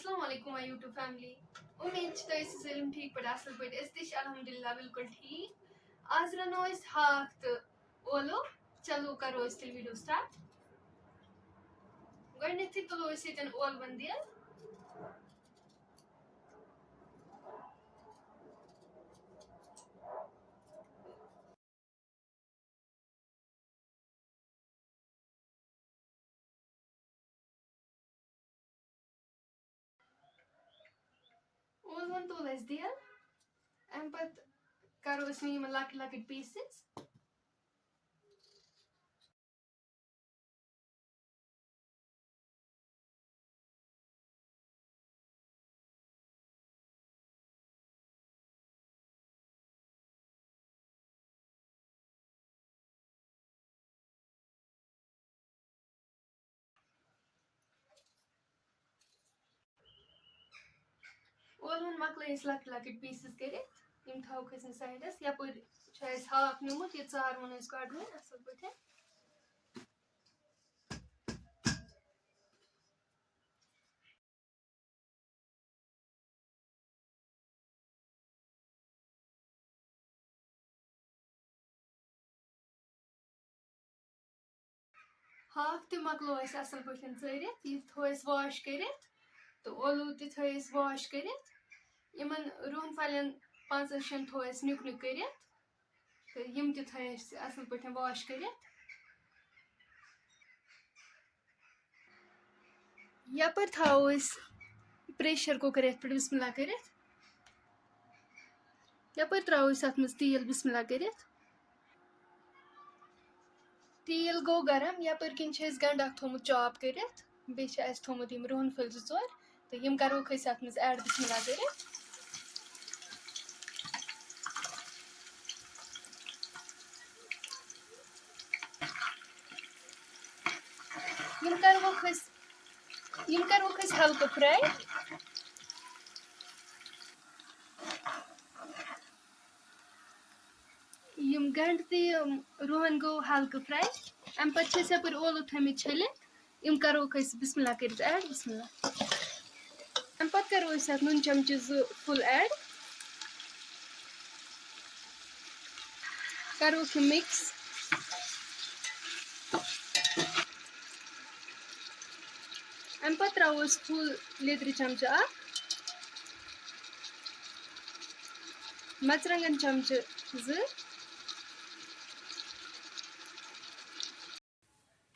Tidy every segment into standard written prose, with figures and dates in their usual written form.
अस्सलाम वालेकुम my YouTube family. उम्मीद छ तोय सलिम ठीक पड़ असल पड़ इस अल्हम्दुलिल्लाह बिल्कुल ठीक। आज रनो इस हाक तो ओलो चलो करो इस वीडियो स्टार्ट। गणित तुलो इस ओल बंदिया ओल वन तो इस दिया एम पत करो इसमें यम लक लकट पीसेस। ओल वन मकल लक लकट पीसेस कर थो साइडस यपर हाक निमुत यह चार वन कड़न असल पे। हाक तो मकलो असल पे चरित यह थो वाश कर तो ओलू थ वाश कर रुहन फलन 5-6 थो नुक नुक कर तो यम थे असल पे वाश कर यपर थो प्रेशर कुकर ये पे बिस्मिल्लाह कर यपर त्रो अत मज तेल बिस्मिल्लाह कर तेल गो गरम यपर किन गंड थोमुत चॉप कर बे थोमुत रुहन फल 2-4 तो यम करो अत मज ऐड बिस्मिल्लाह कर यम करो हल्का फ्राई। यम गंड ते रुहन गो हल्का फ्राई अम पे यपर ओलू थमित छलित यम करो बिस्मिल्लाह कर ऐड बिस्मिल्लाह अम पे करो नुन चमचे 2 फुल ऐड करो मिक्स अम पे त्रो फुल लेदर चमचा मरचंगन चमचे 2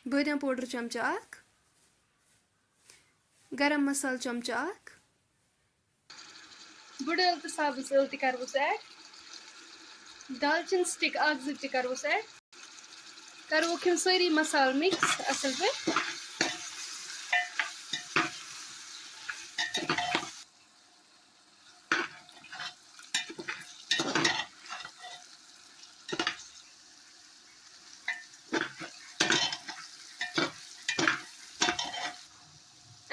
बादाम पाउडर चमचा 1 गरम मसाला चमचा 1 बुड़ल तो साबुत यल त करोस ऐड दालचीन स्टिक 1-2 करोस ऐड करो सारी मसाल मिक्स असल पे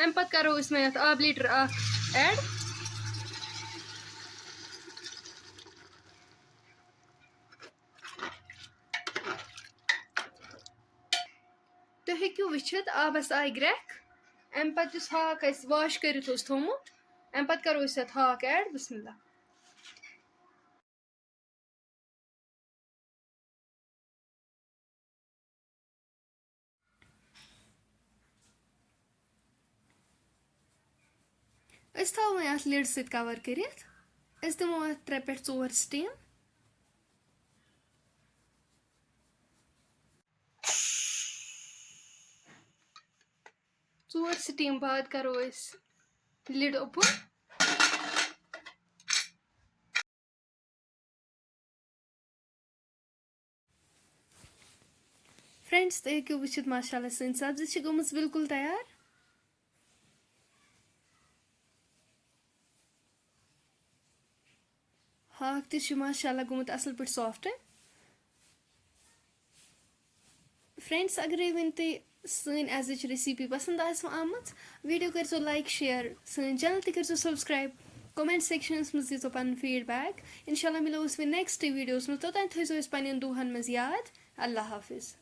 अम पे करो इसमें आब लीटर ऐड तो हेक्यू वुचित आबस आय ग्रेख अम पे हाक वाश कर थोमुत अम पे करो हाक ऐड बिस्मिल्लाह थो अत लिड सत कवर कर दिमो 3 पे 4 स्टीम। चोर स्टीम बाद करो लिड ओपन फ्रेंड्स तो हेक्यू वुचित माशाल्लाह सन सब्जी गमज बिल्कुल तैयार। हाक तो माशाल्लाह गुमुत असल पे सॉफ्ट फ्रेंड्स अगर वन तुम सन एज रेसिपी पसंद आम वीडियो कर लाइक शेयर सन चैनल कर सब्सक्राइब कमेंट सेक्शन मज दीजो पन फीडबैक इंशाल्लाह मिलो वे नेक्स्ट वीडियोस में तोतान थो पे दुहन मज याद। अल्लाह हाफिज।